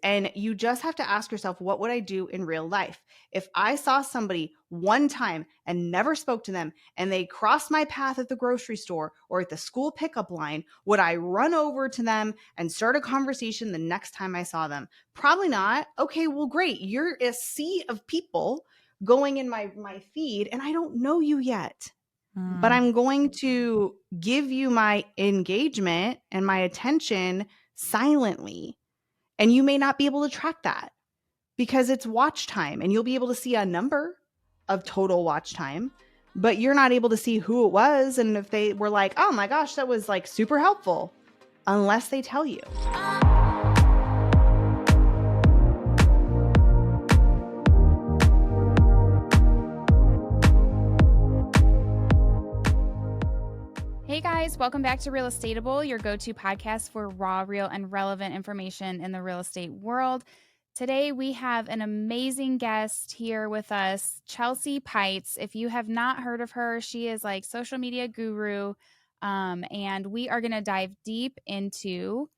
And you just have to ask yourself, what would I do in real life? If I saw somebody one time and never spoke to them and they crossed my path at the grocery store or at the school pickup line, would I run over to them and start a conversation the next time I saw them? Probably not. Okay, well, great. You're a sea of people going in my feed and I don't know you yet. But Mm. I'm going to give you my engagement and my attention silently. And you may not be able to track that because it's watch time and you'll be able to see a number of total watch time, but you're not able to see who it was. And if they were like, oh my gosh, that was like super helpful, unless they tell you. Hey guys, welcome back to Real Estateable, your go-to podcast for raw, real, and relevant information in the real estate world. Today we have an amazing guest here with us, Chelsea Peitz. If you have not heard of her, she is like social media guru, and we are going to dive deep into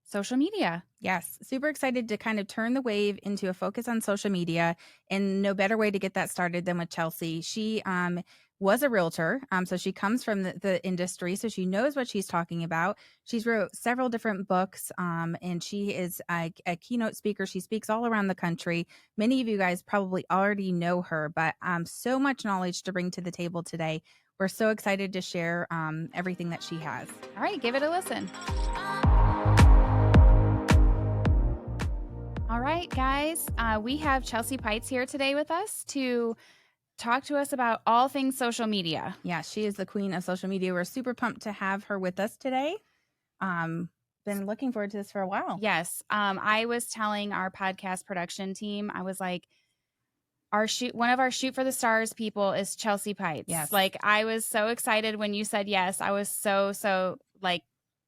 social media. Yes, super excited to kind of turn the wave into a focus on social media, and no better way to get that started than with Chelsea. She was a realtor, so she comes from the industry, so she knows what she's talking about. She's wrote several different books, and she is a keynote speaker. She speaks all around the country. Many of you guys probably already know her, but so much knowledge to bring to the table today. We're so excited to share everything that she has. All right, give it a listen. All right, guys, we have Chelsea Peitz here today with us to talk to us about all things social media. Yeah, she is the queen of social media. We're super pumped to have her with us today. Been looking forward to this for a while. Yes. I was telling our podcast production team, I was like, one of our shoot for the stars people is Chelsea Peitz. Yes. Like, I was so excited when you said yes. I was so like,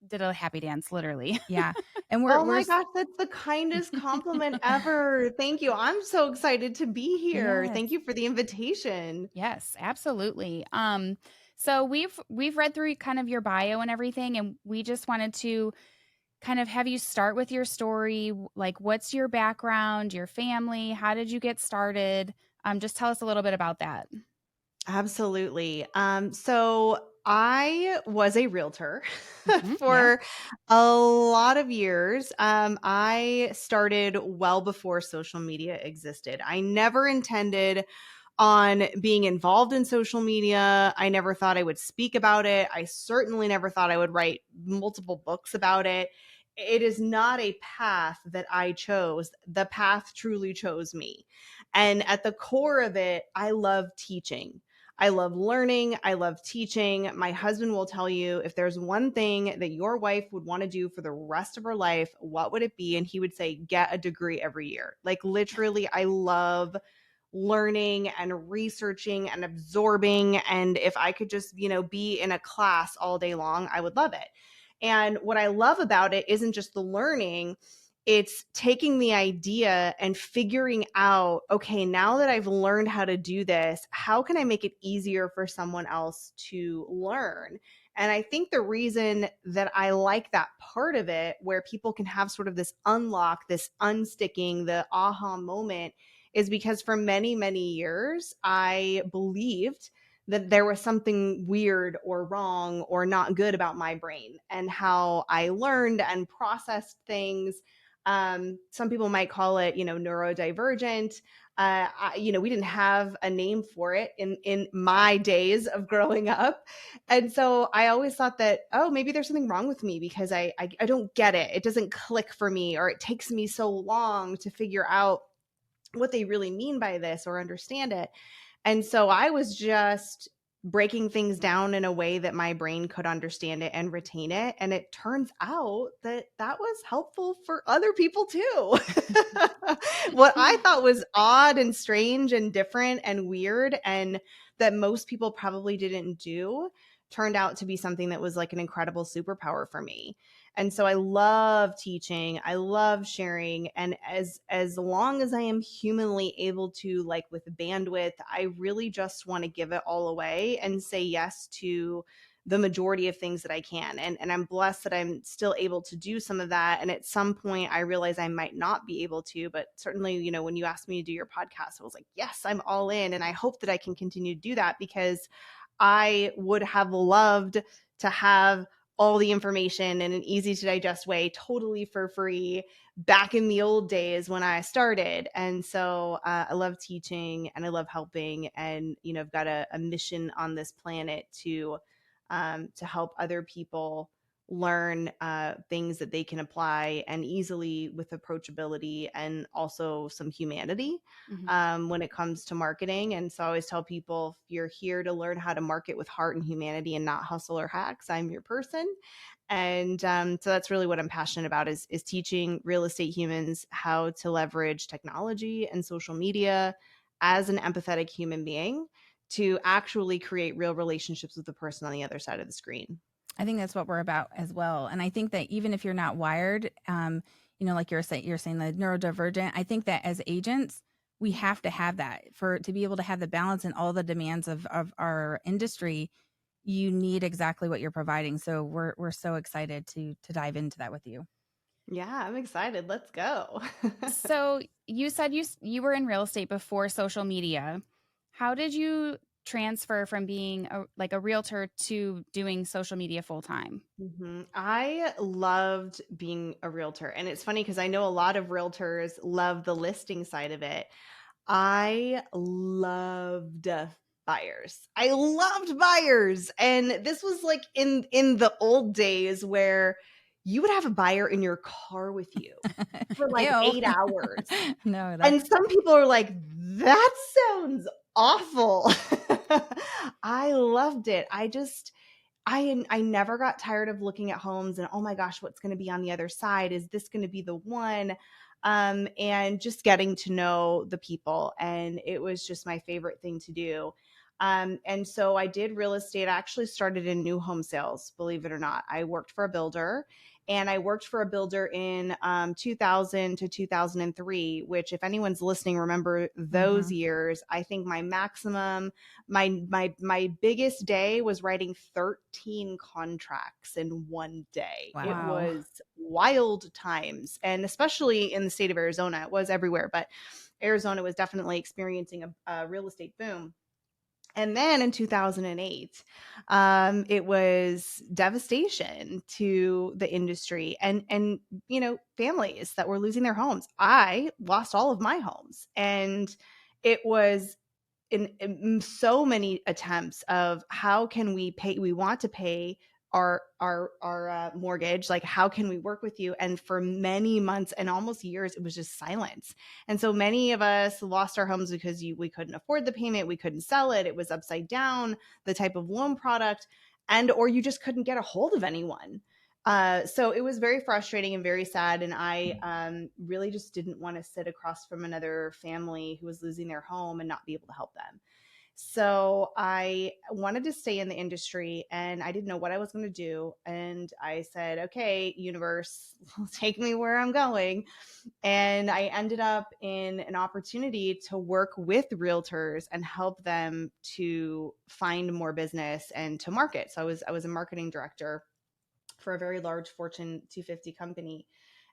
did a happy dance, literally. Yeah. And Oh my gosh, that's the kindest compliment ever. Thank you. I'm so excited to be here. Yes. Thank you for the invitation. Yes, absolutely. So we've read through kind of your bio and everything, and we just wanted to kind of have you start with your story. Like, what's your background, your family? How did you get started? Just tell us a little bit about that. Absolutely. So I was a realtor Mhm, for a lot of years. I started well before social media existed. I never intended on being involved in social media. I never thought I would speak about it. I certainly never thought I would write multiple books about it. It is not a path that I chose. The path truly chose me. And at the core of it, I love teaching. I love learning. I love teaching. My husband will tell you, if there's one thing that your wife would want to do for the rest of her life, what would it be? And he would say, get a degree every year. Like, literally, I love learning and researching and absorbing. And if I could just, be in a class all day long, I would love it. And what I love about it isn't just the learning, it's taking the idea and figuring out, okay, now that I've learned how to do this, how can I make it easier for someone else to learn? And I think the reason that I like that part of it, where people can have sort of this unlock, this unsticking, the aha moment, is because for many, many years, I believed that there was something weird or wrong or not good about my brain and how I learned and processed things. Some people might call it, neurodivergent. We didn't have a name for it in my days of growing up. And so I always thought that, oh, maybe there's something wrong with me because I don't get it. It doesn't click for me, or it takes me so long to figure out what they really mean by this or understand it. And so I was just breaking things down in a way that my brain could understand it and retain it. And it turns out that that was helpful for other people too. What I thought was odd and strange and different and weird, and that most people probably didn't do, turned out to be something that was like an incredible superpower for me. And so I love teaching. I love sharing. And as long as I am humanly able to, like with bandwidth, I really just want to give it all away and say yes to the majority of things that I can. And I'm blessed that I'm still able to do some of that. And at some point I realize I might not be able to, but certainly, you know, when you asked me to do your podcast, I was like, yes, I'm all in. And I hope that I can continue to do that, because I would have loved to have all the information in an easy to digest way, totally for free, back in the old days when I started. And so I love teaching and I love helping. And, you know, I've got a mission on this planet to help other people learn things that they can apply and easily with approachability and also some humanity when it comes to marketing. And so I always tell people, if you're here to learn how to market with heart and humanity and not hustle or hacks, I'm your person. And so that's really what I'm passionate about, is teaching real estate humans how to leverage technology and social media as an empathetic human being to actually create real relationships with the person on the other side of the screen. I think that's what we're about as well. And I think that even if you're not wired, you know, like you're saying the neurodivergent, I think that as agents, we have to have that to be able to have the balance and all the demands of our industry. You need exactly what you're providing. So we're so excited to dive into that with you. Yeah, I'm excited. Let's go. So you said you were in real estate before social media. How did you transfer from being a realtor to doing social media full time? I loved being a realtor. And it's funny because I know a lot of realtors love the listing side of it. I loved buyers. I loved buyers. And this was like in the old days where you would have a buyer in your car with you for like Ew. 8 hours. No, And some people are like, that sounds awful. I loved it. I never got tired of looking at homes and, oh my gosh, what's going to be on the other side? Is this going to be the one? And just getting to know the people. And it was just my favorite thing to do. And so I did real estate. I actually started in new home sales, believe it or not. I worked for a builder, and I worked for a builder in 2000 to 2003, which, if anyone's listening, remember those years. I think my maximum, my biggest day was writing 13 contracts in one day. Wow. It was wild times, and especially in the state of Arizona. It was everywhere, but Arizona was definitely experiencing a real estate boom. And then in 2008, it was devastation to the industry and you know, families that were losing their homes. I lost all of my homes, and it was in so many attempts of, how can we pay? We want to pay our mortgage. Like, how can we work with you? And for many months and almost years, it was just silence. And so many of us lost our homes because we couldn't afford the payment, we couldn't sell it, it was upside down, the type of loan product, and or you just couldn't get a hold of anyone. So it was very frustrating and very sad. And I really just didn't want to sit across from another family who was losing their home and not be able to help them. So I wanted to stay in the industry, and I didn't know what I was going to do. And I said, okay, universe, take me where I'm going. And I ended up in an opportunity to work with realtors and help them to find more business and to market. So I was a marketing director for a very large Fortune 250 company.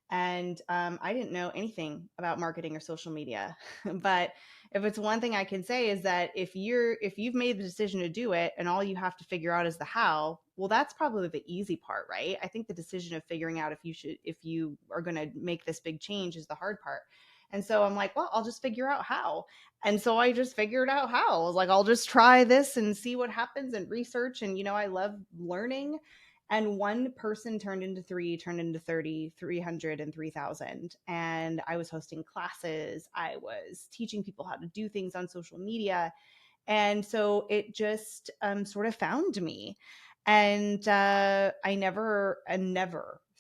And I didn't know anything about marketing or social media. But if it's one thing I can say, is that if you've made the decision to do it and all you have to figure out is the how, well, that's probably the easy part, right? I think the decision of figuring out if you are going to make this big change is the hard part. And so I'm like, well, I'll just figure out how. And so I just figured out how. I was like, I'll just try this and see what happens and research. And, you know, I love learning. And one person turned into 3, turned into 30, 300, and 3,000. And I was hosting classes. I was teaching people how to do things on social media. And so it just sort of found me. And I never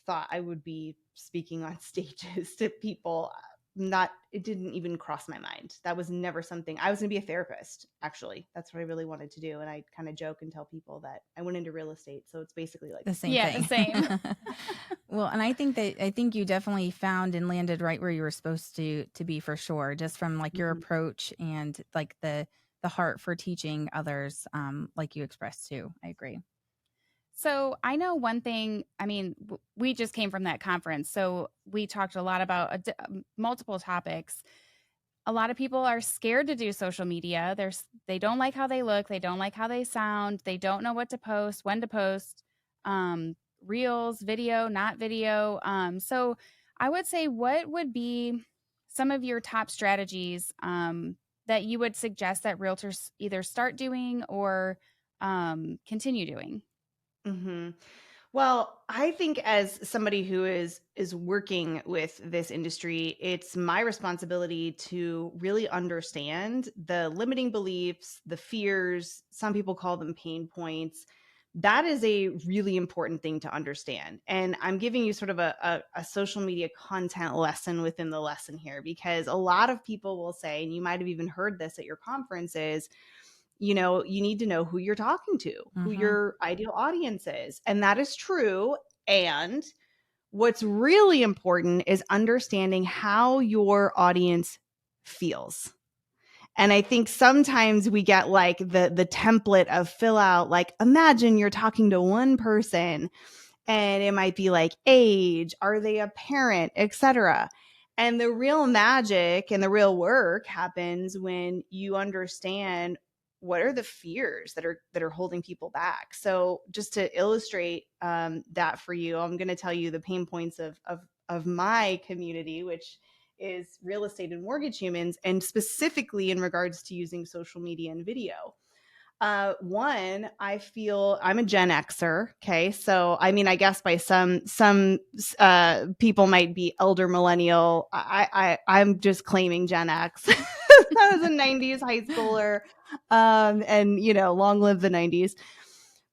thought I would be speaking on stages to people. It didn't even cross my mind. That was never something. I was going to be a therapist, actually. That's what I really wanted to do. And I kind of joke and tell people that I went into real estate. So it's basically like the same Yeah, thing. the same. Well, and I think you definitely found and landed right where you were supposed to be, for sure, just from like your approach and like the heart for teaching others, like you expressed too. I agree. So I know one thing, I mean, we just came from that conference. So we talked a lot about multiple topics. A lot of people are scared to do social media. They don't like how they look, they don't like how they sound, they don't know what to post, when to post, reels, video, not video. So I would say, what would be some of your top strategies that you would suggest that realtors either start doing or continue doing? Hmm. Well, I think as somebody who is working with this industry, it's my responsibility to really understand the limiting beliefs, the fears, some people call them pain points. That is a really important thing to understand. And I'm giving you sort of a social media content lesson within the lesson here, because a lot of people will say, and you might have even heard this at your conferences, you need to know who you're talking to, who Mm-hmm. your ideal audience is. And that is true. And what's really important is understanding how your audience feels. And I think sometimes we get like the template of fill out, like, imagine you're talking to one person and it might be like age, are they a parent, etc. And the real magic and the real work happens when you understand what are the fears that are holding people back. So just to illustrate that for you, I'm going to tell you the pain points of my community, which is real estate and mortgage humans, and specifically in regards to using social media and video. One, I feel I'm a Gen Xer. Okay. So, I mean, I guess by some people might be elder millennial. I'm just claiming Gen X. I was a 90s high schooler. And, long live the 90s.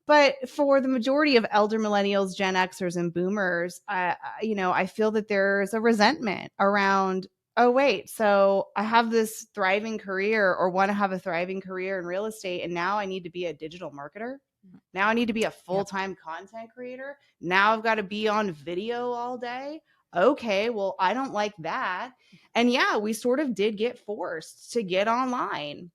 But for the majority of elder millennials, Gen Xers, and boomers, I feel that there's a resentment around, oh, wait, so I have this thriving career or want to have a thriving career in real estate, and now I need to be a digital marketer. Now I need to be a Yep. full-time content creator. Now I've got to be on video all day. Okay, well, I don't like that. And yeah, we sort of did get forced to get online.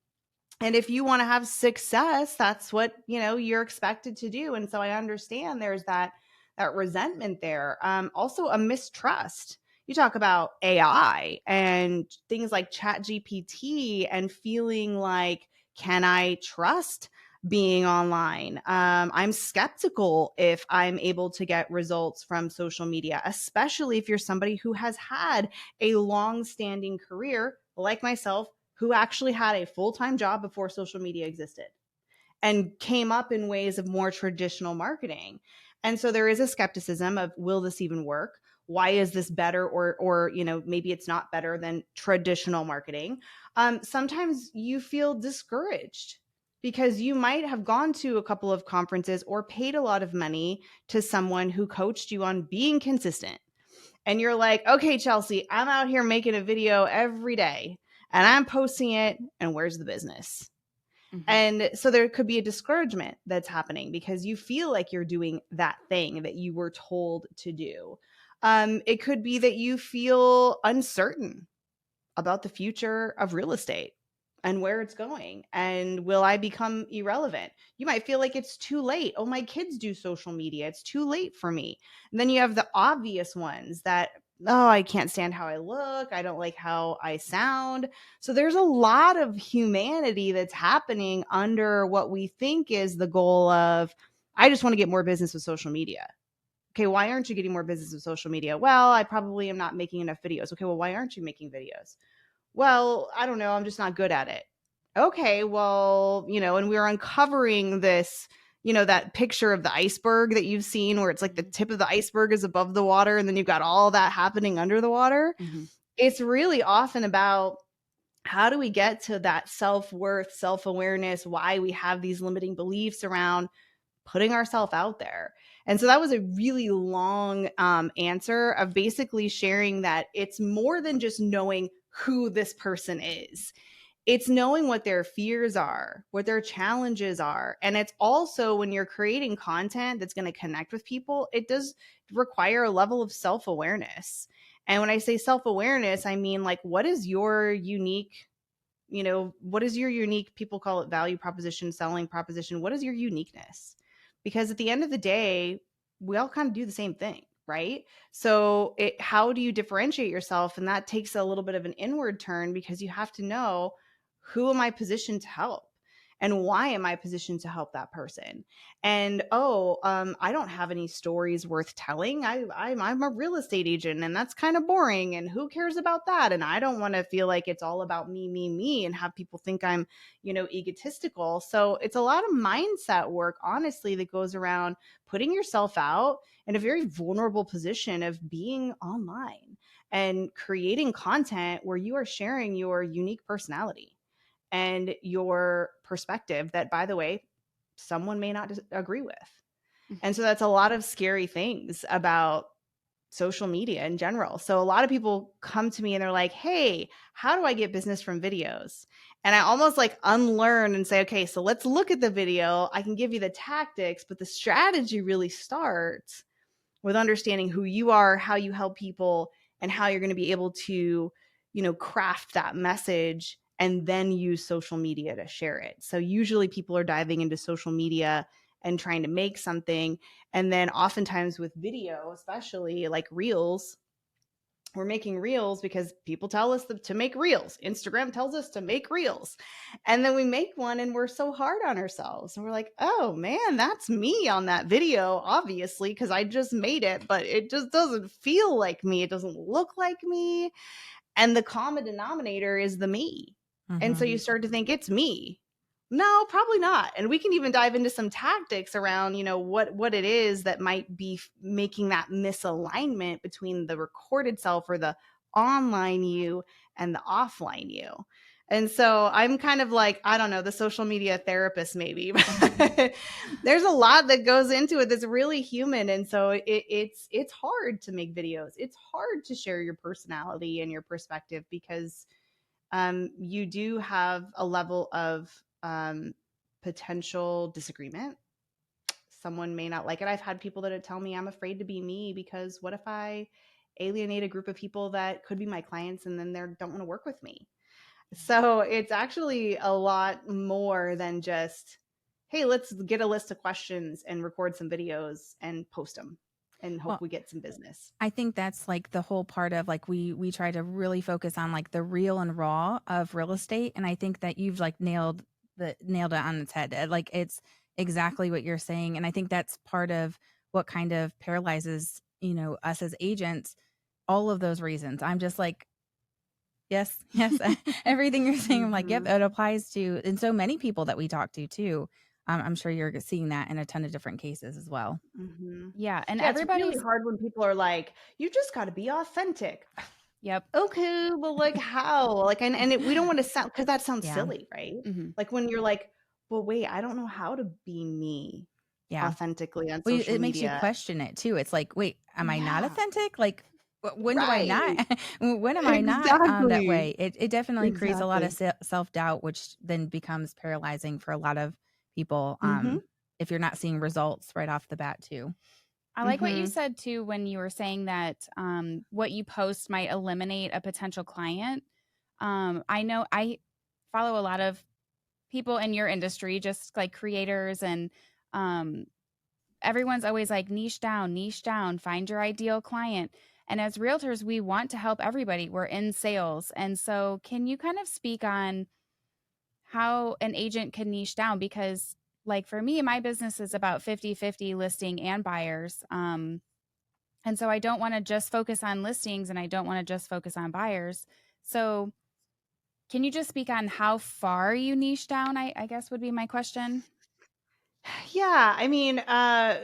And if you want to have success, that's what, you're expected to do. And so I understand there's that resentment there. Also a mistrust. You talk about AI and things like Chat GPT and feeling like, can I trust being online? I'm skeptical if I'm able to get results from social media, especially if you're somebody who has had a long-standing career like myself, who actually had a full-time job before social media existed and came up in ways of more traditional marketing. And so there is a skepticism of, will this even work? Why is this better? Or maybe it's not better than traditional marketing. Sometimes you feel discouraged because you might have gone to a couple of conferences or paid a lot of money to someone who coached you on being consistent. And you're like, okay, Chelsea, I'm out here making a video every day and I'm posting it, and where's the business? Mhm. And so there could be a discouragement that's happening because you feel like you're doing that thing that you were told to do. It could be that you feel uncertain about the future of real estate and where it's going. And will I become irrelevant? You might feel like it's too late. Oh, my kids do social media. It's too late for me. And then you have the obvious ones that, oh, I can't stand how I look. I don't like how I sound. So there's a lot of humanity that's happening under what we think is the goal of, I just want to get more business with social media. Okay, why aren't you getting more business with social media? Well, I probably am not making enough videos. Okay, well, why aren't you making videos? Well, I don't know. I'm just not good at it. Okay, well, and we were uncovering this, that picture of the iceberg that you've seen where it's like the tip of the iceberg is above the water and then you've got all that happening under the water. Mhm. It's really often about, how do we get to that self-worth, self-awareness, why we have these limiting beliefs around putting ourselves out there. And so that was a really long answer of basically sharing that it's more than just knowing who this person is. It's knowing what their fears are, what their challenges are. And it's also, when you're creating content that's going to connect with people, it does require a level of self-awareness. And when I say self-awareness, I mean, like, what is your unique, what is your unique, people call it value proposition, selling proposition. What is your uniqueness? because at the end of the day, we all kind of do the same thing, right? So how do you differentiate yourself? And that takes a little bit of an inward turn, because you have to know, who am I positioned to help? And why am I positioned to help that person? And I don't have any stories worth telling. I'm a real estate agent, and that's kind of boring. And who cares about that? And I don't want to feel like it's all about me, and have people think I'm, egotistical. So it's a lot of mindset work, honestly, that goes around putting yourself out in a very vulnerable position of being online and creating content where you are sharing your unique personality and your perspective that, by the way, someone may not agree with. And so that's a lot of scary things about social media in general. So a lot of people come to me and they're like, hey, how do I get business from videos? And I almost like unlearn and say, okay, so let's look at the video. I can give you the tactics, but the strategy really starts with understanding who you are, how you help people, and how you're going to be able to, craft that message and then use social media to share it. So usually people are diving into social media and trying to make something. And then oftentimes with video, especially like reels, we're making reels because people tell us to make reels. Instagram tells us to make reels. And then we make one and we're so hard on ourselves. And we're like, oh man, that's me on that video, obviously, because I just made it, but it just doesn't feel like me. It doesn't look like me. And the common denominator is the me. And so you start to think it's me. No, probably not. And we can even dive into some tactics around, what it is that might be making that misalignment between the recorded self or the online you and the offline you. And so I'm kind of like, I don't know, the social media therapist maybe. There's a lot that goes into it that's really human. And so it's hard to make videos. It's hard to share your personality and your perspective, because you do have a level of potential disagreement. Someone may not like it. I've had people that tell me I'm afraid to be me because what if I alienate a group of people that could be my clients and then they don't want to work with me? So it's actually a lot more than just, hey, let's get a list of questions and record some videos and post them and hope we get some business. I think that's like the whole part of like we try to really focus on like the real and raw of real estate, and I think that you've like nailed it on its head. Like it's exactly what you're saying, and I think that's part of what kind of paralyzes us as agents. All of those reasons. I'm just like, yes, everything you're saying. I'm like, yep, it applies to and so many people that we talk to too. I'm sure you're seeing that in a ton of different cases as well. Yeah. And everybody's it's really hard when people are like, you just got to be authentic. Yep. Okay, but like how? Like, we don't want to sound, because that sounds silly, right? Like when you're like, well, wait, I don't know how to be me authentically on social media. It makes you question it too. It's like, wait, am I not authentic? Like, when do I not? When am I not that way? It definitely creates a lot of self-doubt, which then becomes paralyzing for a lot of people if you're not seeing results right off the bat too. I like what you said too when you were saying that what you post might eliminate a potential client. I know I follow a lot of people in your industry, just like creators, and everyone's always like niche down, find your ideal client. And as realtors, we want to help everybody. We're in sales. And so can you kind of speak on how an agent can niche down? Because like for me, my business is about 50-50 listing and buyers. And so I don't want to just focus on listings and I don't want to just focus on buyers. So can you just speak on how far you niche down, I guess would be my question. Yeah, I mean, I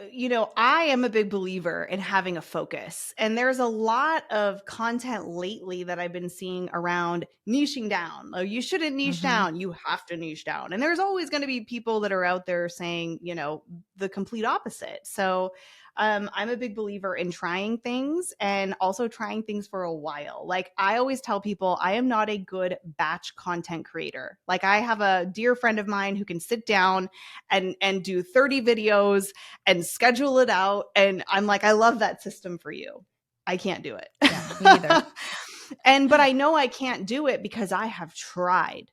am a big believer in having a focus. And there's a lot of content lately that I've been seeing around niching down. Oh, you shouldn't niche down. You have to niche down. And there's always going to be people that are out there saying, the complete opposite. So I'm a big believer in trying things and also trying things for a while. Like I always tell people, I am not a good batch content creator. Like I have a dear friend of mine who can sit down and do 30 videos and schedule it out. And I'm like, I love that system for you. I can't do it. Yeah, me either. But I know I can't do it because I have tried.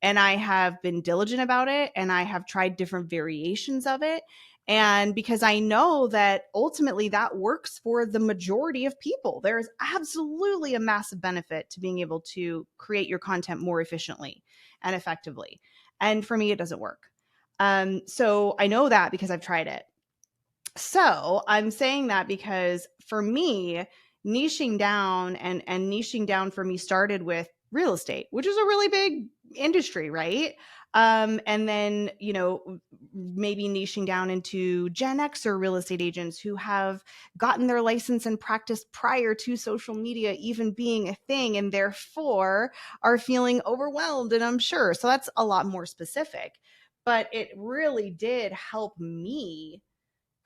And I have been diligent about it, and I have tried different variations of it. And because I know that ultimately that works for the majority of people, there is absolutely a massive benefit to being able to create your content more efficiently and effectively. And for me, it doesn't work. So I know that because I've tried it. So I'm saying that because for me, niching down and niching down for me started with real estate, which is a really big industry, right? And then, maybe niching down into Gen Xer real estate agents who have gotten their license and practice prior to social media even being a thing and therefore are feeling overwhelmed and unsure. So that's a lot more specific. But it really did help me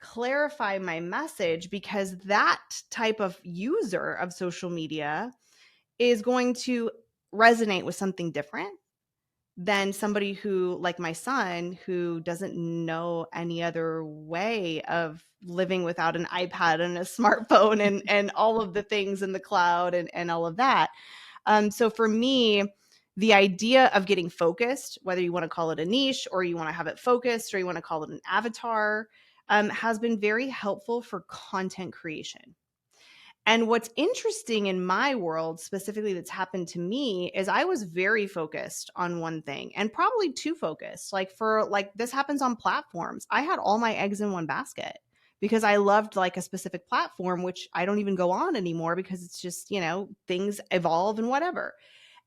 clarify my message because that type of user of social media is going to resonate with something different than somebody who, like my son, who doesn't know any other way of living without an iPad and a smartphone and all of the things in the cloud and all of that. So for me, the idea of getting focused, whether you want to call it a niche or you want to have it focused or you want to call it an avatar, has been very helpful for content creation. And what's interesting in my world, specifically that's happened to me, is I was very focused on one thing and probably too focused. Like this happens on platforms. I had all my eggs in one basket because I loved like a specific platform, which I don't even go on anymore because it's just, things evolve and whatever.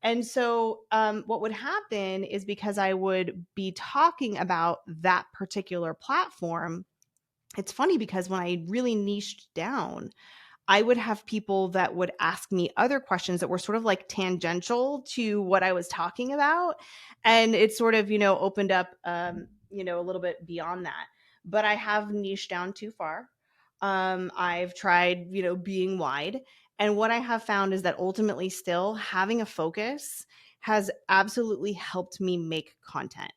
And so, what would happen is because I would be talking about that particular platform, it's funny because when I really niched down, I would have people that would ask me other questions that were sort of like tangential to what I was talking about. And it sort of, opened up, a little bit beyond that. But I have niched down too far. I've tried, being wide. And what I have found is that ultimately, still having a focus has absolutely helped me make content.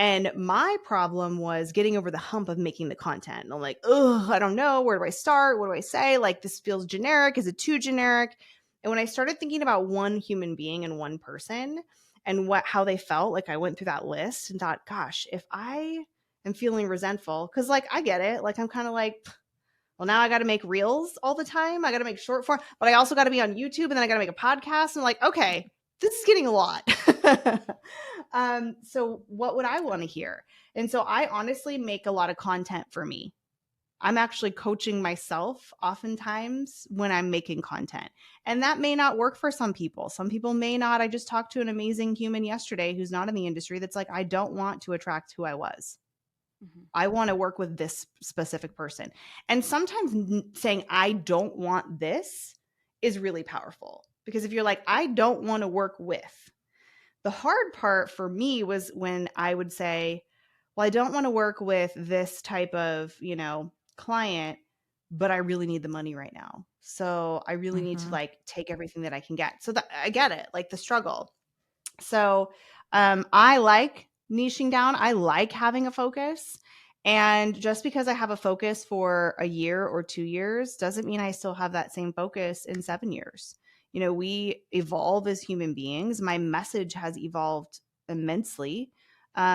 And my problem was getting over the hump of making the content. And I'm like, oh, I don't know. Where do I start? What do I say? Like, this feels generic. Is it too generic? And when I started thinking about one human being and one person and how they felt, like I went through that list and thought, gosh, if I am feeling resentful, because like I get it. Like I'm kind of like, well, now I got to make reels all the time. I got to make short form, but I also got to be on YouTube and then I got to make a podcast. And I'm like, okay, this is getting a lot. So what would I want to hear? And so I honestly make a lot of content for me. I'm actually coaching myself oftentimes when I'm making content. And that may not work for some people. Some people may not. I just talked to an amazing human yesterday who's not in the industry that's like, I don't want to attract who I was. Mm-hmm. I want to work with this specific person. And sometimes saying, I don't want this is really powerful. Because if you're like, I don't want to work with, the hard part for me was when I would say, well, I don't want to work with this type of, client, but I really need the money right now. So I really need to like take everything that I can get. So that I get it, like the struggle. So I like niching down. I like having a focus. And just because I have a focus for a year or 2 years doesn't mean I still have that same focus in 7 years. We evolve as human beings. My message has evolved immensely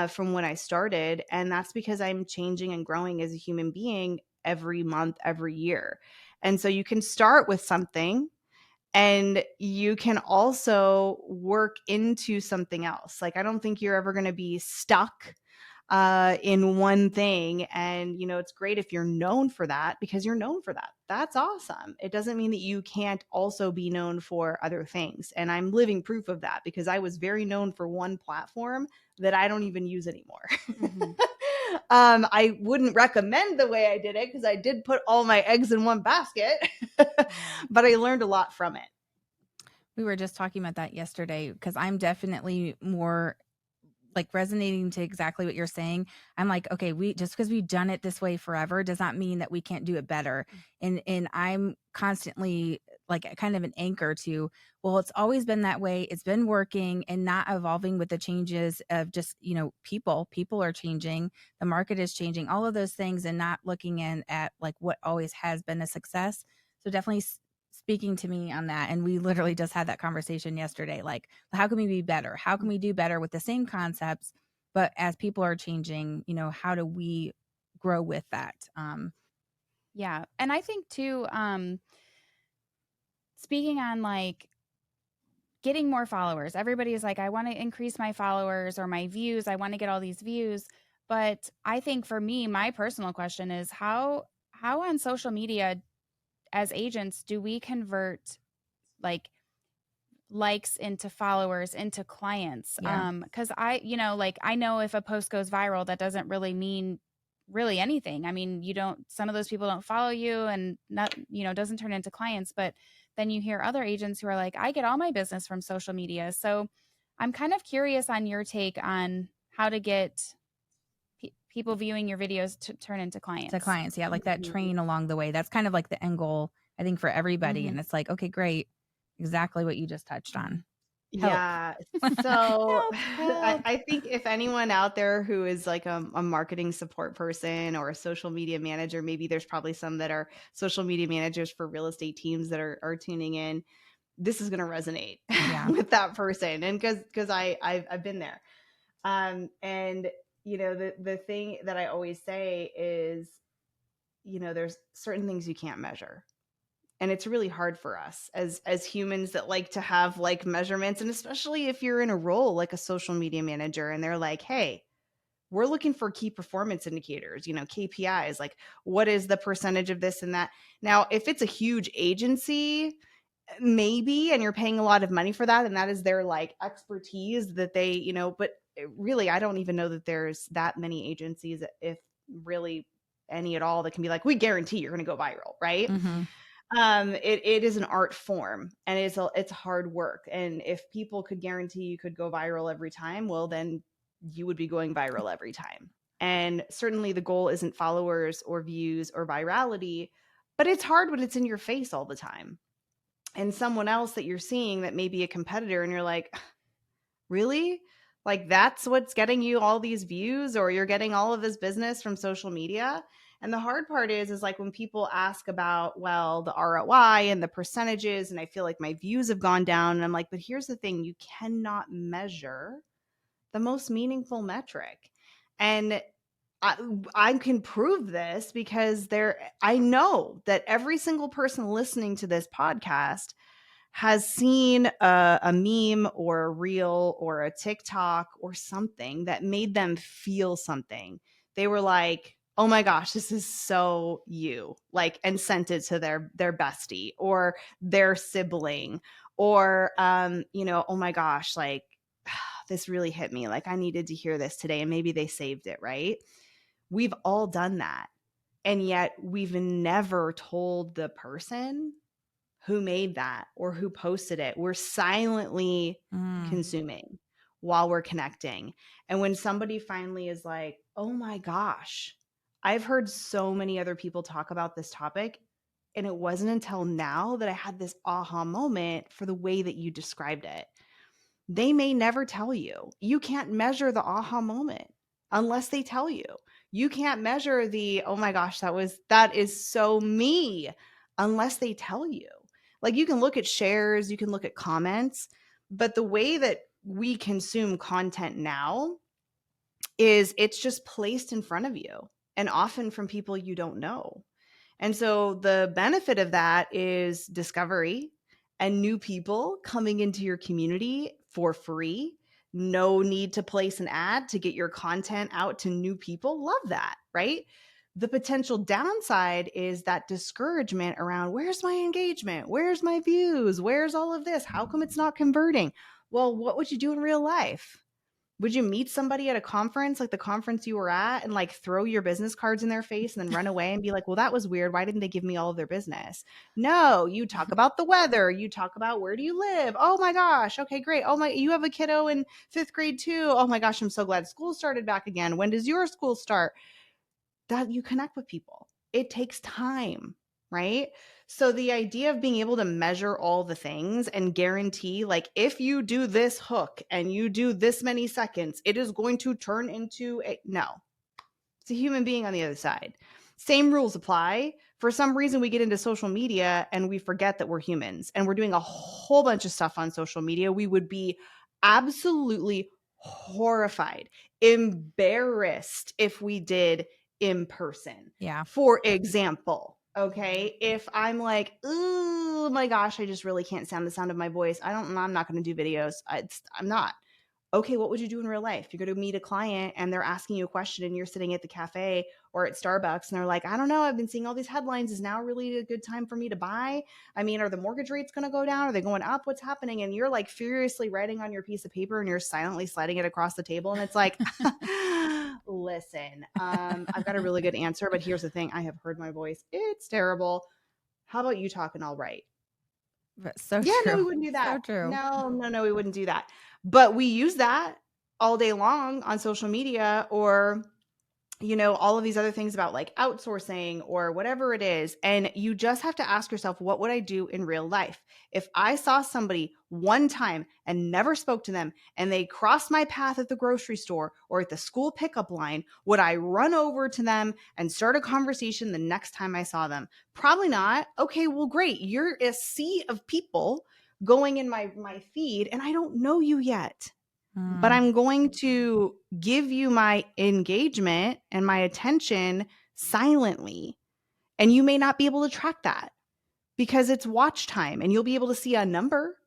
from when I started. And that's because I'm changing and growing as a human being every month, every year. And so you can start with something and you can also work into something else. Like, I don't think you're ever going to be stuck in one thing. And, it's great if you're known for that because you're known for that. That's awesome. It doesn't mean that you can't also be known for other things. And I'm living proof of that because I was very known for one platform that I don't even use anymore. Mm-hmm. I wouldn't recommend the way I did it because I did put all my eggs in one basket, but I learned a lot from it. We were just talking about that yesterday because I'm definitely more like resonating to exactly what you're saying. I'm like, okay, we just because we've done it this way forever does not mean that we can't do it better. And I'm constantly like kind of an anchor to, well, it's always been that way. It's been working and not evolving with the changes of just, people are changing, the market is changing, all of those things, and not looking in at like what always has been a success. So definitely speaking to me on that. And we literally just had that conversation yesterday. Like, how can we be better? How can we do better with the same concepts? But as people are changing, how do we grow with that. Yeah. And I think too, speaking on like getting more followers, everybody is like, I want to increase my followers or my views. I want to get all these views. But I think for me, my personal question is how on social media as agents do we convert like likes into followers into clients? Yeah. Because like I know if a post goes viral, that doesn't really mean really anything. I mean, you don't, some of those people don't follow you and not, doesn't turn into clients. But then you hear other agents who are like, I get all my business from social media. So I'm kind of curious on your take on how to get people viewing your videos to turn into To clients. clients. Yeah. Like that Mhm. train along the way. That's kind of like the end goal, I think, for everybody. Mm-hmm. And it's like, okay, great. Exactly what you just touched on. Help. Yeah. So Help, help. I think if anyone out there who is like a marketing support person or a social media manager, maybe there's probably some that are social media managers for real estate teams that are tuning in. This is going to resonate Yeah. with that person. And because I've been there. And the thing that I always say is, there's certain things you can't measure, and it's really hard for us as humans that like to have like measurements, and especially if you're in a role like a social media manager and they're like, hey, we're looking for key performance indicators, KPIs, like what is the percentage of this and that. Now if it's a huge agency, maybe, and you're paying a lot of money for that and that is their like expertise that they, but really I don't even know that there's that many agencies, if really any at all, that can be like, we guarantee you're going to go viral, right? Mm-hmm. It is an art form, and it's hard work. And if people could guarantee you could go viral every time, well, then you would be going viral every time. And certainly the goal isn't followers or views or virality, but it's hard when it's in your face all the time. And someone else that you're seeing that may be a competitor, and you're like, really? Like that's what's getting you all these views, or you're getting all of this business from social media? And the hard part is like when people ask about, well, the ROI and the percentages, and I feel like my views have gone down. And I'm like, but here's the thing, you cannot measure the most meaningful metric. And I, I can prove this because I know that every single person listening to this podcast has seen a meme or a reel or a TikTok or something that made them feel something. They were like, oh my gosh, this is so you, like, and sent it to their bestie or their sibling, or oh my gosh, like this really hit me, like I needed to hear this today, and maybe they saved it, right? We've all done that. And yet we've never told the person who made that or who posted it. We're silently Mm. consuming while we're connecting. And when somebody finally is like, oh my gosh, I've heard so many other people talk about this topic, and it wasn't until now that I had this aha moment for the way that you described it. They may never tell you. You can't measure the aha moment unless they tell you. You can't measure the, oh my gosh, that is so me, unless they tell you. Like you can look at shares, you can look at comments, but the way that we consume content now is it's just placed in front of you, and often from people you don't know. And so the benefit of that is discovery and new people coming into your community for free. No need to place an ad to get your content out to new people. Love that, right? The potential downside is that discouragement around, where's my engagement? Where's my views? Where's all of this? How come it's not converting? Well, what would you do in real life? Would you meet somebody at a conference, like the conference you were at, and like throw your business cards in their face and then run away and be like, well, that was weird. Why didn't they give me all of their business? No, you talk about the weather. You talk about, where do you live? Oh my gosh. Okay, great. Oh my, you have a kiddo in fifth grade too. Oh my gosh, I'm so glad school started back again. When does your school start? That you connect with people. It takes time, right? So the idea of being able to measure all the things and guarantee, like, if you do this hook and you do this many seconds, it is going to turn into a no. It's a human being on the other side. Same rules apply. For some reason, we get into social media and we forget that we're humans and we're doing a whole bunch of stuff on social media. We would be absolutely horrified, embarrassed if we did in person. Yeah. For example, okay, if I'm like, oh my gosh, I just really can't stand the sound of my voice. I'm not going to do videos. I'm not. Okay, what would you do in real life? You're going to meet a client and they're asking you a question and you're sitting at the cafe or at Starbucks and they're like, I don't know, I've been seeing all these headlines. Is now really a good time for me to buy? I mean, are the mortgage rates going to go down? Are they going up? What's happening? And you're like furiously writing on your piece of paper and you're silently sliding it across the table. And it's like, listen, I've got a really good answer, but here's the thing. I have heard my voice. It's terrible. How about you talk and I'll write? But so Yeah, no, true. we wouldn't do that. So true. No, we wouldn't do that. But we use that all day long on social media or, all of these other things about like outsourcing or whatever it is. And you just have to ask yourself, what would I do in real life? If I saw somebody one time and never spoke to them and they crossed my path at the grocery store or at the school pickup line, would I run over to them and start a conversation the next time I saw them? Probably not. Okay, well, great. You're a sea of people going in my feed and I don't know you yet. But I'm going to give you my engagement and my attention silently. And you may not be able to track that because it's watch time and you'll be able to see a number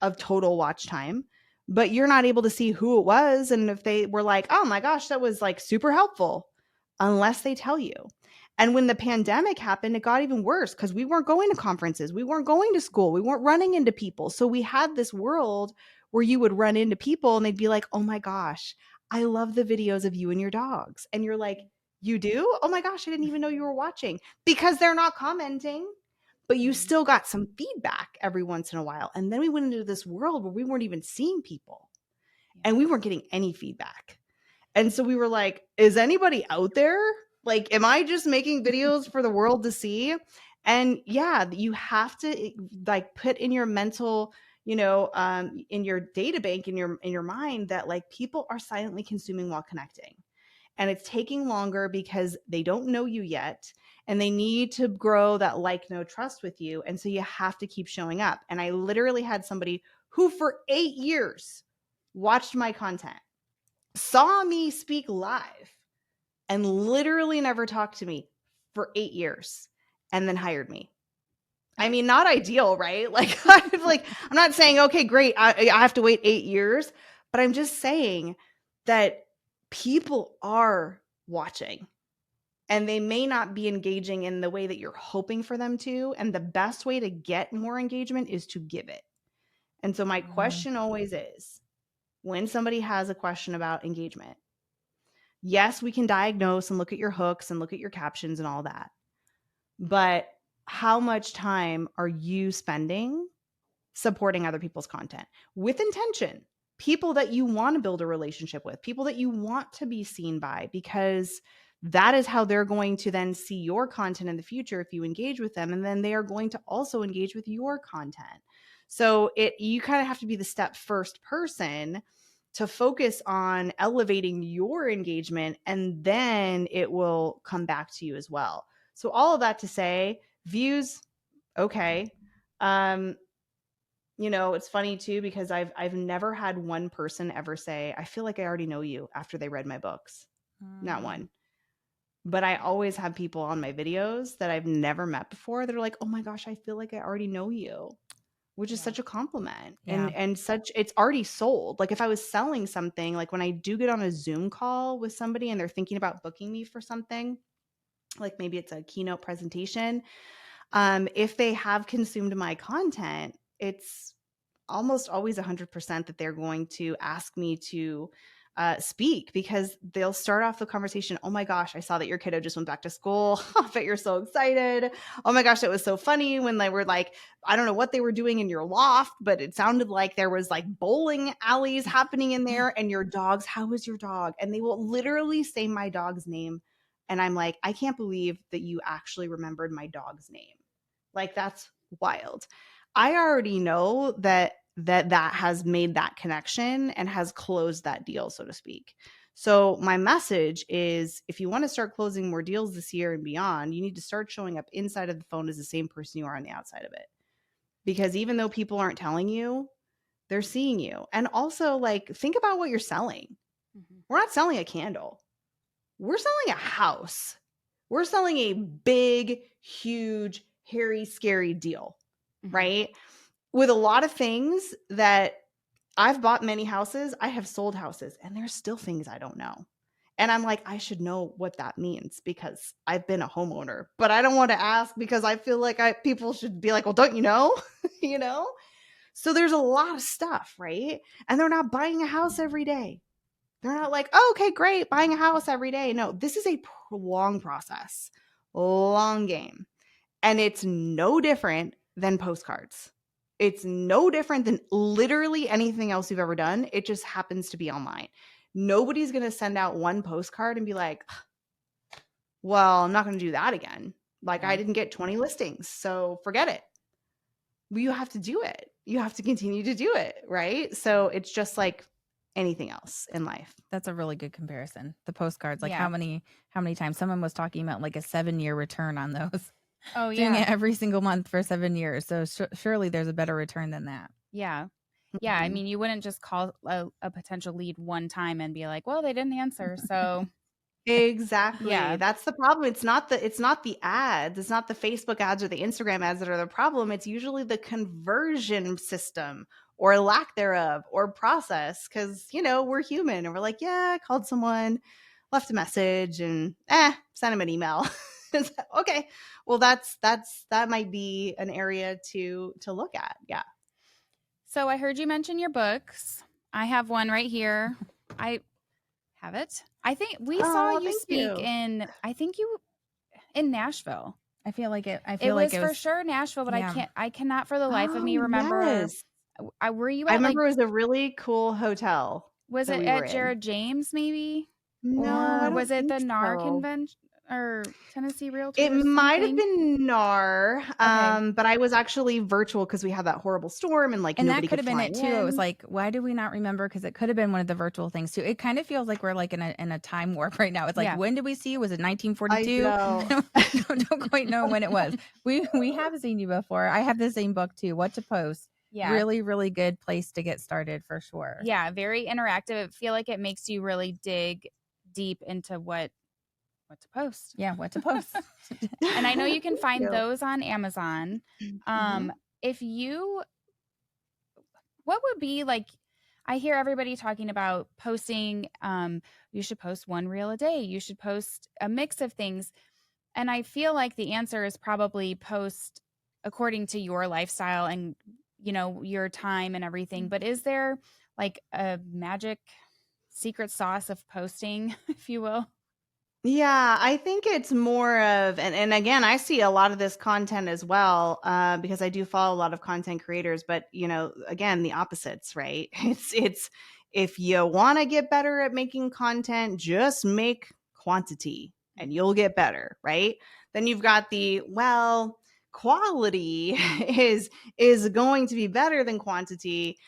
of total watch time, but you're not able to see who it was. And if they were like, oh my gosh, that was like super helpful, unless they tell you. And when the pandemic happened, it got even worse because we weren't going to conferences. We weren't going to school. We weren't running into people. So we had this world where you would run into people and they'd be like, oh my gosh, I love the videos of you and your dogs. And you're like, you do? Oh my gosh, I didn't even know you were watching because they're not commenting, but you still got some feedback every once in a while. And then we went into this world where we weren't even seeing people and we weren't getting any feedback. And so we were like, is anybody out there? Like, am I just making videos for the world to see? And yeah, you have to like put in your mental, in your data bank, in your mind that like people are silently consuming while connecting. And it's taking longer because they don't know you yet and they need to grow that like, no trust with you. And so you have to keep showing up. And I literally had somebody who for 8 years watched my content, saw me speak live, and literally never talked to me for 8 years and then hired me. I mean, not ideal, right? Like, I'm not saying, okay, great, I have to wait 8 years, but I'm just saying that people are watching and they may not be engaging in the way that you're hoping for them to. And the best way to get more engagement is to give it. And so my question always is, when somebody has a question about engagement, yes, we can diagnose and look at your hooks and look at your captions and all that. But how much time are you spending supporting other people's content with intention? People that you want to build a relationship with, people that you want to be seen by, because that is how they're going to then see your content in the future if you engage with them. And then they are going to also engage with your content. So you kind of have to be the step first person to focus on elevating your engagement, and then it will come back to you as well. So all of that to say, views, okay. It's funny too because I've never had one person ever say, I feel like I already know you after they read my books. Not one. But I always have people on my videos that I've never met before that are like, oh my gosh, I feel like I already know you, which is such a compliment. Yeah. And such, it's already sold. Like if I was selling something, like when I do get on a Zoom call with somebody and they're thinking about booking me for something, like maybe it's a keynote presentation, if they have consumed my content, it's almost always 100% that they're going to ask me to speak, because they'll start off the conversation. Oh my gosh, I saw that your kiddo just went back to school. I bet you're so excited. Oh my gosh, it was so funny when they were like, I don't know what they were doing in your loft, but it sounded like there was like bowling alleys happening in there. And your dogs, how was your dog? And they will literally say my dog's name. And I'm like, I can't believe that you actually remembered my dog's name. Like, that's wild. I already know that has made that connection and has closed that deal, so to speak. So my message is, if you want to start closing more deals this year and beyond, you need to start showing up inside of the phone as the same person you are on the outside of it. Because even though people aren't telling you, they're seeing you. And also, like, think about what you're selling. We're not selling a candle. we're selling a house. We're selling a big, huge, hairy, scary deal, right? With a lot of things that I've bought many houses, I have sold houses, and there's still things I don't know. And I'm like, I should know what that means because I've been a homeowner, but I don't want to ask because I feel like people should be like, well, don't you know? you know? So there's a lot of stuff, right? And they're not buying a house every day. They're not like, oh, okay, great, buying a house every day. No, this is a long process, long game. And it's no different than postcards. It's no different than literally anything else you've ever done. It just happens to be online. Nobody's going to send out one postcard and be like, well, I'm not going to do that again. Like, I didn't get 20 listings, so forget it. You have to do it. You have to continue to do it, right? So it's just like anything else in life. That's a really good comparison. The postcards, like Yeah. how many times someone was talking about like a 7-year return on those. Oh, Doing yeah. it every single month for 7 years. So surely there's a better return than that. Yeah. Yeah. I Mhm. mean, you wouldn't just call a potential lead one time and be like, well, they didn't answer. So, Exactly. yeah. That's the problem. It's not the ads. It's not the Facebook ads or the Instagram ads that are the problem. It's usually the conversion system or lack thereof or process cuz we're human and we're like, yeah, I called someone, left a message and sent them an email. Okay. Well, that might be an area to look at. Yeah. So I heard you mention your books. I have one right here. I have it. I think we saw Oh, you thank speak you. in, in Nashville. I feel like it It was for sure Nashville, but yeah. I cannot for the life of Oh, me remember. yes. Were you I at like, remember it was a really cool hotel was that it we were at in. Jared James maybe? No, I Or was don't it think the NAR so. convention or Tennessee It Realtors might have something? been NAR, Okay. but I was actually virtual because we had that horrible storm and like And that nobody could could have been fly it too. It was in. like, why do we not remember? Because it could have been one of the virtual things too. It kind of feels like we're like in a time warp right now. It's like, Yeah. when did we see you? Was it I 1942? know. Don't quite know when it was. We have seen you before. I have the same book too. What to Post. Yeah. Really, really good place to get started for sure. Yeah, very interactive. I feel like it makes you really dig deep into what to post. Yeah, what to post. And I know you can Thank find you. those on Amazon. Mhm. If you what would be like I hear everybody talking about posting you should post one reel a day. You should post a mix of things. And I feel like the answer is probably post according to your lifestyle and your time and everything. But is there like a magic secret sauce of posting, if you will? Yeah, I think it's more of, and again, I see a lot of this content as well, because I do follow a lot of content creators. But again, the opposites, right? It's if you want to get better at making content, just make quantity, and you'll get better, right? Then you've got the quality is going to be better than quantity.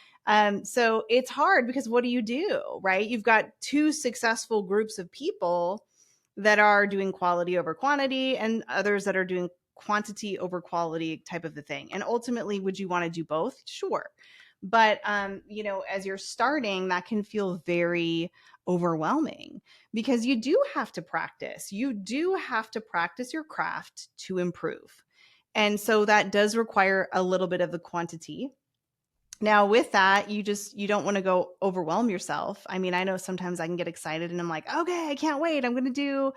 So it's hard because what do, right? You've got two successful groups of people that are doing quality over quantity and others that are doing quantity over quality type of the thing. And ultimately, would you want to do both? Sure. But as you're starting, that can feel very overwhelming because you do have to practice. You do have to practice your craft to improve. And so that does require a little bit of the quantity. Now, with that, you don't want to go overwhelm yourself. I mean, I know sometimes I can get excited and I'm like, okay, I can't wait. I'm going to do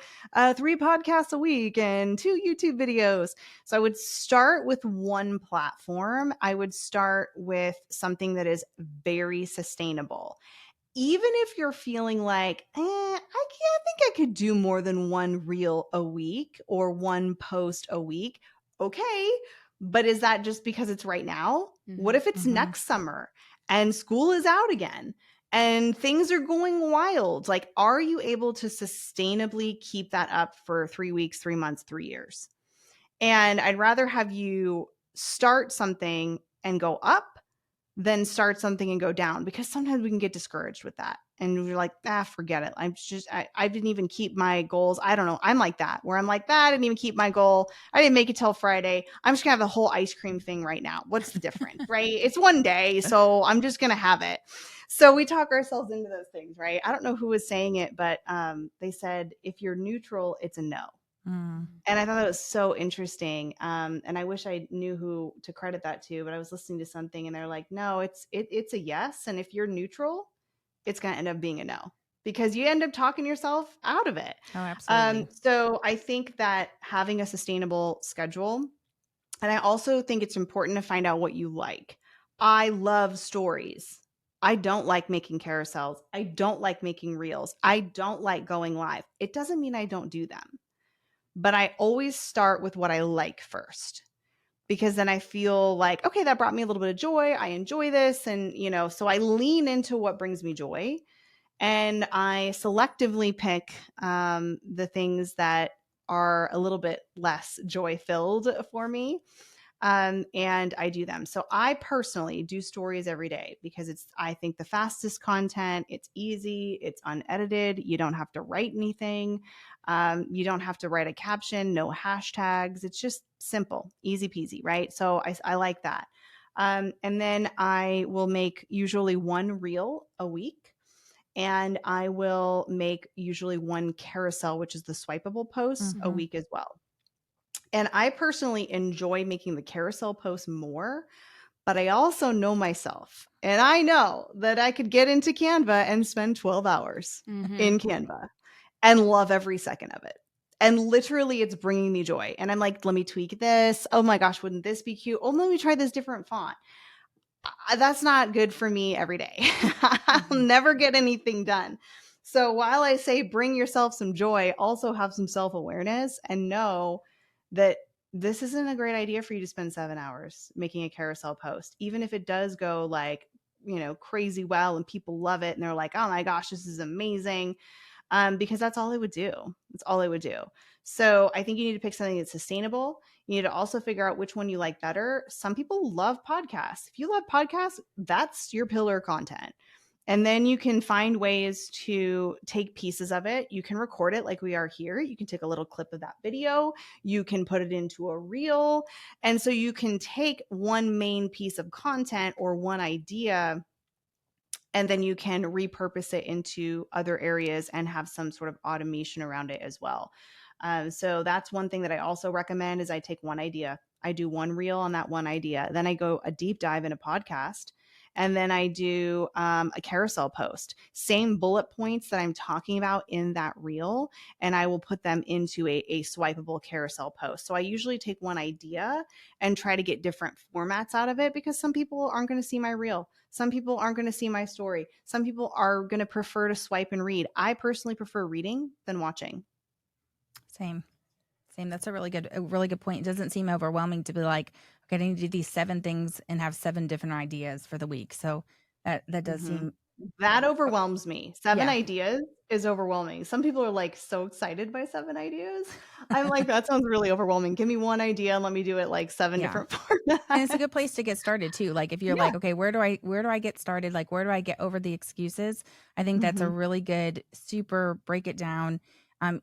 3 podcasts a week and 2 YouTube videos. So I would start with one platform. I would start with something that is very sustainable. Even if you're feeling like, I think I could do more than one reel a week or one post a week. Okay. But is that just because it's right now? What if it's next summer and school is out again and things are going wild? Like, are you able to sustainably keep that up for 3 weeks, 3 months, 3 years? And I'd rather have you start something and go up than start something and go down because sometimes we can get discouraged with that. and you're like, forget it. I didn't even keep my goals. I don't know. I'm like that, where I'm like that. I didn't even keep my goal. I didn't make it till Friday. I'm just gonna have the whole ice cream thing right now. What's the difference, right? It's one day, so I'm just gonna have it. So we talk ourselves into those things, right? I don't know who was saying it, but they said, if you're neutral, it's a no. Mm. And I thought that was so interesting. And I wish I knew who to credit that to, but I was listening to something and they're like, no, it's a yes. And if you're neutral, it's going to end up being a no, because you end up talking yourself out of it. Oh, absolutely. So I think that having a sustainable schedule, and I also think it's important to find out what you like. I love stories. I don't like making carousels. I don't like making reels. I don't like going live. It doesn't mean I don't do them, but I always start with what I like first, because then I feel like, okay, that brought me a little bit of joy. I enjoy this. And, so I lean into what brings me joy, and I selectively pick the things that are a little bit less joy filled for me. And I do them. So I personally do stories every day because it's, I think, the fastest content. It's easy. It's unedited. You don't have to write anything. You don't have to write a caption, no hashtags. It's just simple, easy peasy, right? So I like that. And then I will make usually one reel a week. And I will make usually one carousel, which is the swipeable posts, a week as well. And I personally enjoy making the carousel posts more, but I also know myself. And I know that I could get into Canva and spend 12 hours in Canva and love every second of it. And literally, it's bringing me joy. And I'm like, let me tweak this. Oh my gosh, wouldn't this be cute? Oh, let me try this different font. That's not good for me every day. I'll never get anything done. So while I say bring yourself some joy, also have some self-awareness and know that this isn't a great idea for you to spend 7 hours making a carousel post, even if it does go like, crazy well and people love it and they're like, oh my gosh, this is amazing. Because that's all it would do. That's all it would do. So I think you need to pick something that's sustainable. You need to also figure out which one you like better. Some people love podcasts. If you love podcasts, that's your pillar content. And then you can find ways to take pieces of it. You can record it like we are here. You can take a little clip of that video. You can put it into a reel. And so you can take one main piece of content or one idea, and then you can repurpose it into other areas and have some sort of automation around it as well. So that's one thing that I also recommend is I take one idea. I do one reel on that one idea. Then I go a deep dive in a podcast. And then I do a carousel post. Same bullet points that I'm talking about in that reel, and I will put them into a swipeable carousel post. So I usually take one idea and try to get different formats out of it, because some people aren't going to see my reel. Some people aren't going to see my story. Some people are going to prefer to swipe and read. I personally prefer reading than watching. Same. That's a really good point. It doesn't seem overwhelming to be like, okay, I need to do these 7 things and have 7 different ideas for the week. So that does seem, that overwhelms me. 7 Yeah. ideas is overwhelming. Some people are like so excited by 7 ideas. I'm like, that sounds really overwhelming. Give me one idea and let me do it like 7 Yeah. different formats. And it's a good place to get started too. Like if you're like, okay, where do I get started? Like, where do I get over the excuses? I think that's a really good, super break it down,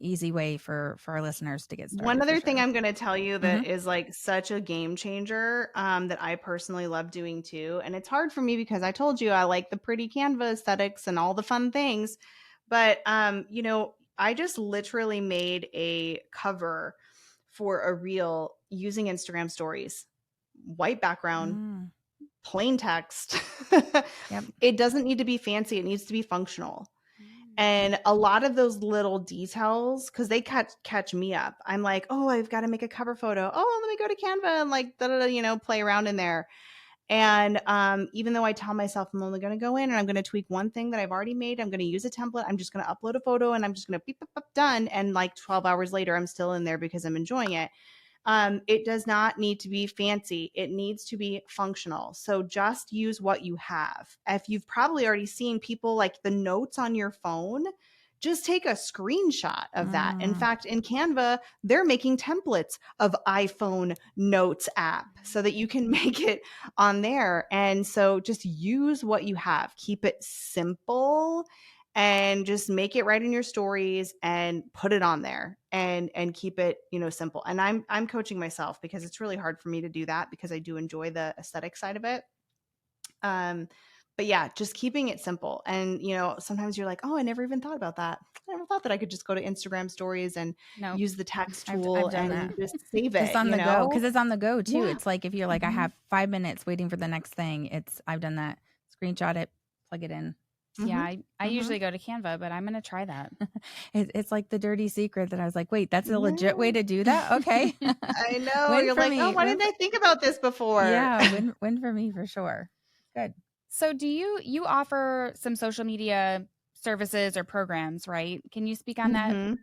easy way for our listeners to get started. One other thing sure. I'm going to tell you that is like such a game changer, that I personally love doing too. And it's hard for me because I told you I like the pretty Canva aesthetics and all the fun things. But, I just literally made a cover for a reel using Instagram stories, white background, plain text. Yep. It doesn't need to be fancy. It needs to be functional. And a lot of those little details, because they catch me up. I'm like, oh, I've got to make a cover photo. Oh, let me go to Canva and like, play around in there. And even though I tell myself I'm only going to go in and I'm going to tweak one thing that I've already made, I'm going to use a template. I'm just going to upload a photo and I'm just going to beep, beep, beep, done. And like 12 hours later, I'm still in there because I'm enjoying it. It does not need to be fancy. It needs to be functional. So just use what you have. If you've probably already seen people like the notes on your phone, just take a screenshot of that. In fact, in Canva, they're making templates of iPhone Notes app so that you can make it on there. And so just use what you have. Keep it simple and just make it right in your stories and put it on there and keep it, simple. And I'm coaching myself because it's really hard for me to do that because I do enjoy the aesthetic side of it. But yeah, just keeping it simple. And, sometimes you're like, oh, I never even thought about that. I never thought that I could just go to Instagram stories and No, use the text I've tool done and that. just save Just it, on the go, because it's on the go too. Yeah. It's like if you're like, I Mhm. have 5 minutes waiting for the next thing. I've done that. Screenshot it, plug it in. yeah, Mhm. I Mhm. usually go to Canva, but I'm going to try that. It's like the dirty secret that I was like, wait, that's a legit way Yeah. to do that? Okay. I know. Win You're for like, oh, me. why didn't I think about this before? Yeah, win for me for sure. Good. So do you offer some social media services or programs, right? Can you speak on that? Mhm.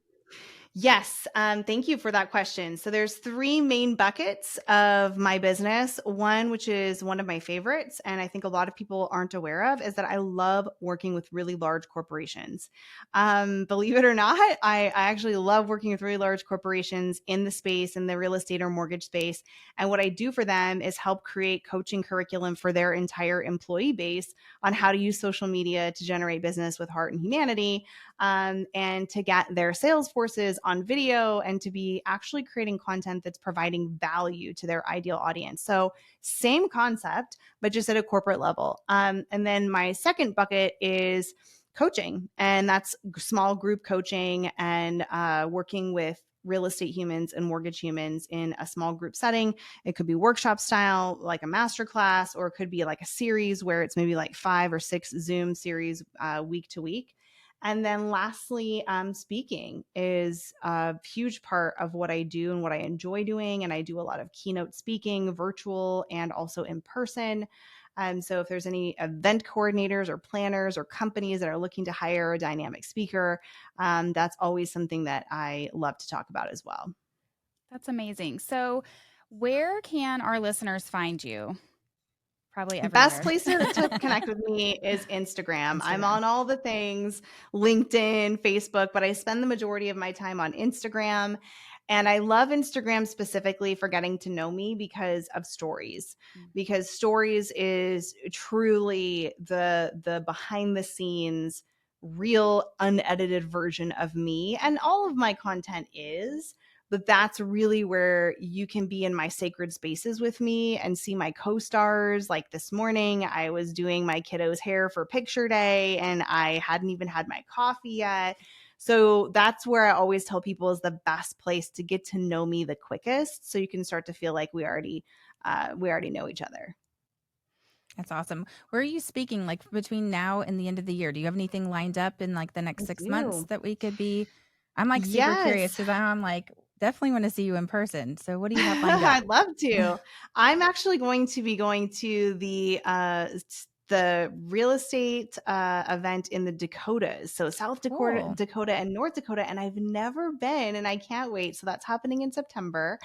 Yes. Thank you for that question. So there's three main buckets of my business. One, which is one of my favorites, and I think a lot of people aren't aware of, is that I love working with really large corporations. Believe it or not, I actually love working with really large corporations in the space, in the real estate or mortgage space. And what I do for them is help create coaching curriculum for their entire employee base on how to use social media to generate business with heart and humanity, and to get their sales forces on video and to be actually creating content that's providing value to their ideal audience. So, same concept, but just at a corporate level. And then my second bucket is coaching, and that's small group coaching and working with real estate humans and mortgage humans in a small group setting. It could be workshop style, like a master class, or it could be like a series where it's maybe like 5 or 6 Zoom series week to week. And then lastly, speaking is a huge part of what I do and what I enjoy doing. And I do a lot of keynote speaking, virtual and also in person. So if there's any event coordinators or planners or companies that are looking to hire a dynamic speaker, that's always something that I love to talk about as well. That's amazing. So where can our listeners find you? Probably Best everywhere. place to connect with me is Instagram. I'm Instagram. on all the things, LinkedIn, Facebook, but I spend the majority of my time on Instagram. And I love Instagram specifically for getting to know me because of stories. Because stories is truly the behind the scenes, real unedited version of me. And all of my content is, but that's really where you can be in my sacred spaces with me and see my co-stars. Like this morning, I was doing my kiddo's hair for picture day and I hadn't even had my coffee yet. So that's where I always tell people is the best place to get to know me the quickest, so you can start to feel like we already know each other. That's awesome. Where are you speaking like between now and the end of the year? Do you have anything lined up in like the I next 6 months do. that we could be? I'm like super curious Yes. because I'm like definitely want to see you in person. So what do you have lined up? I'd love to. I'm actually going to be going to the real estate event in the Dakotas. So South Dakota, Cool. Dakota and North Dakota. And I've never been and I can't wait. So that's happening in September.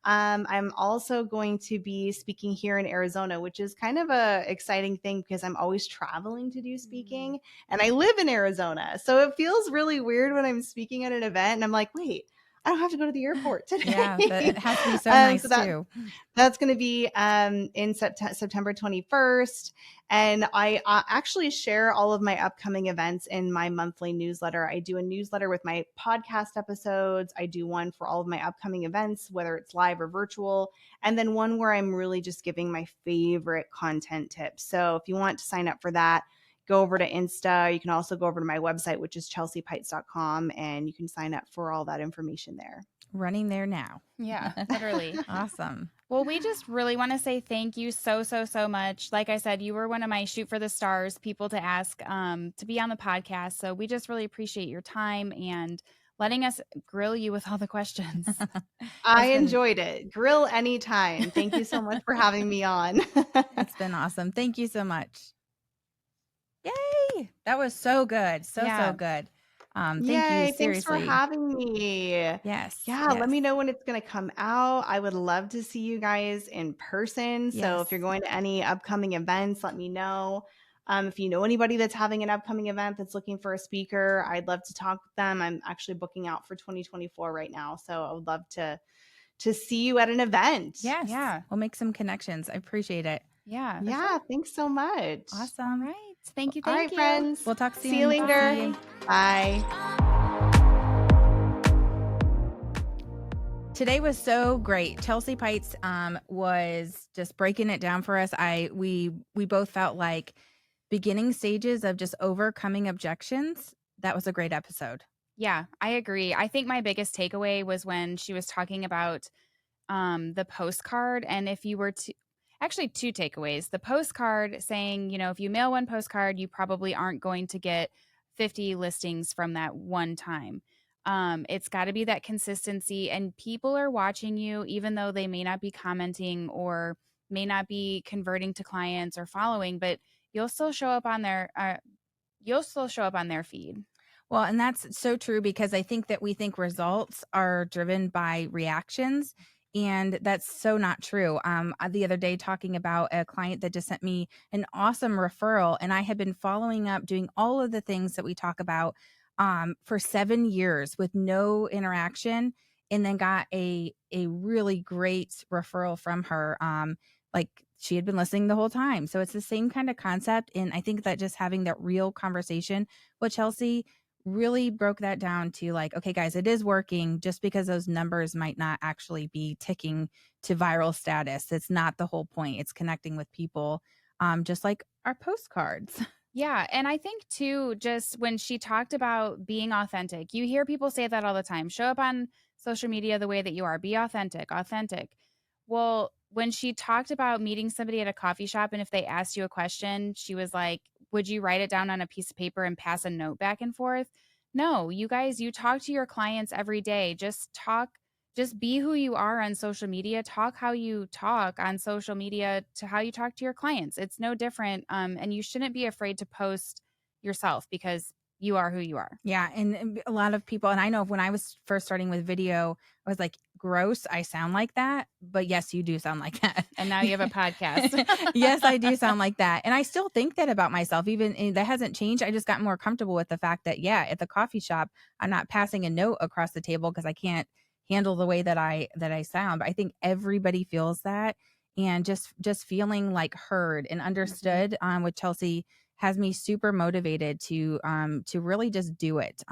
I'm also going to be speaking here in Arizona, which is kind of a exciting thing because I'm always traveling to do speaking and I live in Arizona. So it feels really weird when I'm speaking at an event and I'm like, wait, I don't have to go to the airport today. Yeah, that it has to be so nice So too. that's going to be in September 21st. And I actually share all of my upcoming events in my monthly newsletter. I do a newsletter with my podcast episodes. I do one for all of my upcoming events, whether it's live or virtual. And then one where I'm really just giving my favorite content tips. So if you want to sign up for that, go over to Insta. You can also go over to my website, which is chelseapeitz.com, and you can sign up for all that information there. Running there now. Yeah, literally. Awesome. Well, we just really want to say thank you so much. Like I said, you were one of my shoot for the stars people to ask to be on the podcast. So we just really appreciate your time and letting us grill you with all the questions. I enjoyed it. Grill anytime. Thank you so much for having me on. It's been awesome. Thank you so much. Yay! That was so good. So good. Thank Yay, you. thanks for Seriously. having me. Yes. Yeah, let me know when it's going to come out. I would love to see you guys in person. So if you're Yes. going to any upcoming events, let me know. If you know anybody that's having an upcoming event that's looking for a speaker, I'd love to talk with them. I'm actually booking out for 2024 right now, so I would love to see you at an event. Yes. Yeah. We'll make some connections. I appreciate it. Yeah. Yeah, thanks so much. Awesome. All right. Thank you. All Thank right, you. friends. We'll talk soon. See you later. See you. Bye. Today was so great. Chelsea Peitz was just breaking it down for us. We both felt like beginning stages of just overcoming objections. That was a great episode. Yeah, I agree. I think my biggest takeaway was when she was talking about the postcard. And if you were to actually, two takeaways: the postcard saying, if you mail one postcard, you probably aren't going to get 50 listings from that one time. It's got to be that consistency, and people are watching you, even though they may not be commenting or may not be converting to clients or following, but you'll still show up on their feed. Well, and that's so true, because I think that we think results are driven by reactions, and that's so not true. The other day, talking about a client that just sent me an awesome referral, and I had been following up, doing all of the things that we talk about for 7 years with no interaction, and then got a really great referral from her. Like, she had been listening the whole time. So it's the same kind of concept. And I think that just having that real conversation with Chelsea really broke that down to like, okay, guys, it is working, just because those numbers might not actually be ticking to viral status. It's not the whole point. It's connecting with people, just like our postcards. Yeah. And I think too, just when she talked about being authentic, you hear people say that all the time: show up on social media the way that you are, be authentic, authentic. Well, when she talked about meeting somebody at a coffee shop, and if they asked you a question, she was like, would you write it down on a piece of paper and pass a note back and forth? No, you guys, you talk to your clients every day. Just be who you are on social media. Talk how you talk on social media to how you talk to your clients. It's no different. And you shouldn't be afraid to post yourself, because you are who you are. Yeah. And a lot of people, and I know when I was first starting with video, I was like, gross, I sound like that. But yes, you do sound like that. And now you have a podcast. Yes, I do sound like that. And I still think that about myself. Even that hasn't changed. I just got more comfortable with the fact that, yeah, at the coffee shop, I'm not passing a note across the table because I can't handle the way that I sound. But I think everybody feels that. And just feeling like heard and understood with Chelsea has me super motivated to really just do it.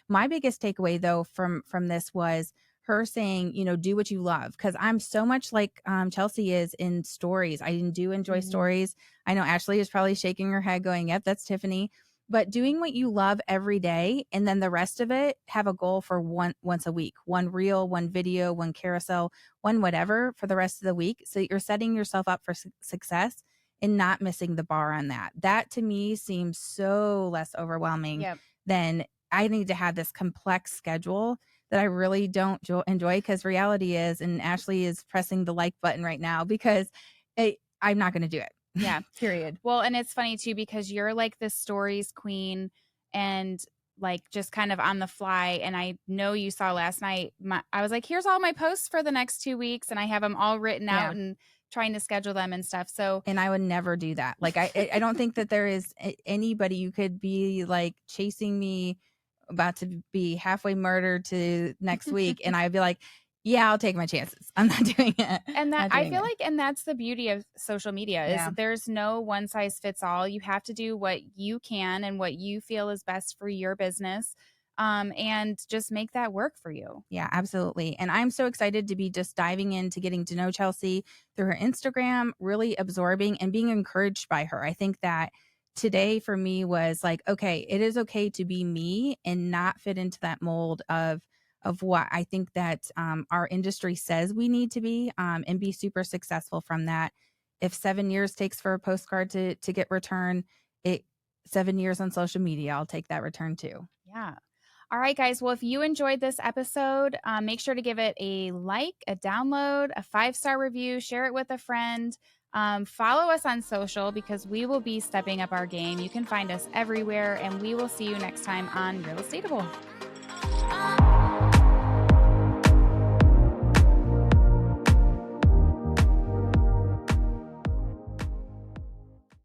My biggest takeaway though from this was her saying, do what you love. Because I'm so much like Chelsea is in stories. I do enjoy stories. I know Ashley is probably shaking her head going, yep, that's Tiffany. But doing what you love every day, and then the rest of it, have a goal for once a week, one reel, one video, one carousel, one whatever for the rest of the week. So you're setting yourself up for success and not missing the bar on that. That to me seems so less overwhelming than I need to have this complex schedule that I really don't enjoy, because reality is, and Ashley is pressing the like button right now, because I'm not going to do it. Yeah. Period. Well, and it's funny too, because you're like the stories queen, and like just kind of on the fly. And I know you saw last night, I was like, here's all my posts for the next 2 weeks. And I have them all written out and trying to schedule them and stuff. So, and I would never do that. Like, I don't think that there is anybody you could be like chasing me, about to be halfway murdered to next week. And I'd be like, yeah, I'll take my chances. I'm not doing it. And that I feel like, and that's the beauty of social media, is there's no one size fits all. You have to do what you can and what you feel is best for your business. And just make that work for you. Yeah, absolutely. And I'm so excited to be just diving into getting to know Chelsea through her Instagram, really absorbing and being encouraged by her. I think that today for me was like, okay, it is okay to be me and not fit into that mold of what I think that our industry says we need to be, and be super successful from that. If 7 years takes for a postcard to get returned, 7 years on social media, I'll take that return too. Yeah. All right, guys. Well, if you enjoyed this episode, make sure to give it a like, a download, a 5-star review, share it with a friend. Follow us on social, because we will be stepping up our game. You can find us everywhere, and we will see you next time on Real Estateable.